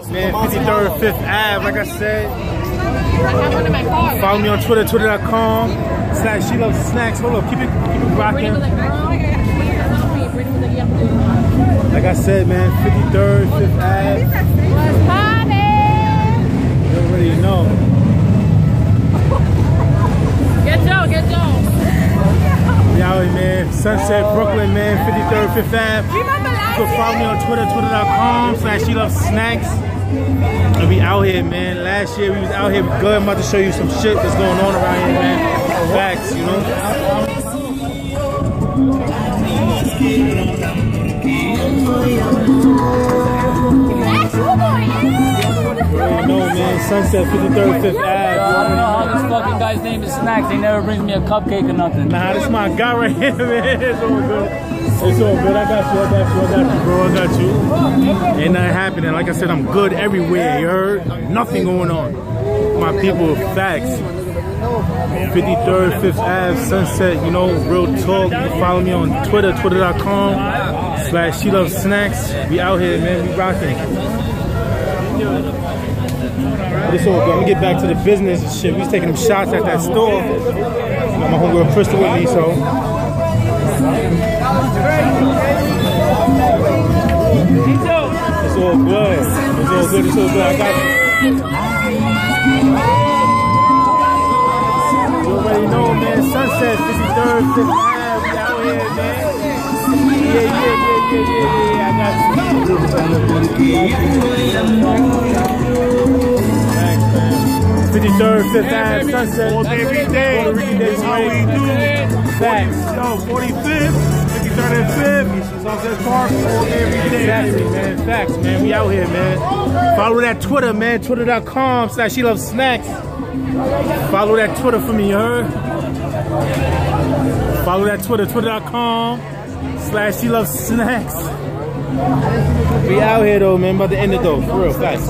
Man, 53rd, 5th Ave, like I said. Follow me on Twitter, twitter.com/SheLovesSnacks. Hold up, keep it rocking. Like I said, man, 53rd, 5th Ave. What's poppin'? You already know. Get Joe. We out here, man. Sunset, Brooklyn, man. 53rd, 5th Ave. You can follow me on Twitter, twitter.com/SheLovesSnacks. And we out here, man. Last year we was out here good. I'm about to show you some shit that's going on around here, man. Facts, you know. You know, man. Sunset, 53rd, 5th Ave. I don't know how this fucking guy's name is Snacks. He never brings me a cupcake or nothing. Nah, this is my guy right here, man. It's all good. It's all good. I got you, bro. I got you. Ain't nothing happening. Like I said, I'm good everywhere. You heard? Nothing going on. My people, facts. 53rd, 5th Ave, Sunset, you know, real talk. You can follow me on Twitter, twitter.com/SheLovesSnacks. We out here, man. We rocking. But it's all good. I'm gonna get back to the business and shit. We was taking them shots at that store. My homegirl Crystal with me, so. It's all good. I got it. You already know, man. Sunset, 53rd, 5th Ave. We out here, man. Yeah. I got you. Thanks, man. 53rd, 5th Ave, Sunset. All day, every day. That's how we do. Facts. Yo, 45th, 53rd and 5th. Sunset Park, all day, every day. Exactly, man. Facts, man. We out here, man. Follow that Twitter, man. Twitter.com/SheLovesSnacks. Follow that Twitter for me, you heard? Follow that Twitter, twitter.com/SheLovesSnacks. We out here, though, man. About to end it, though. For real, facts.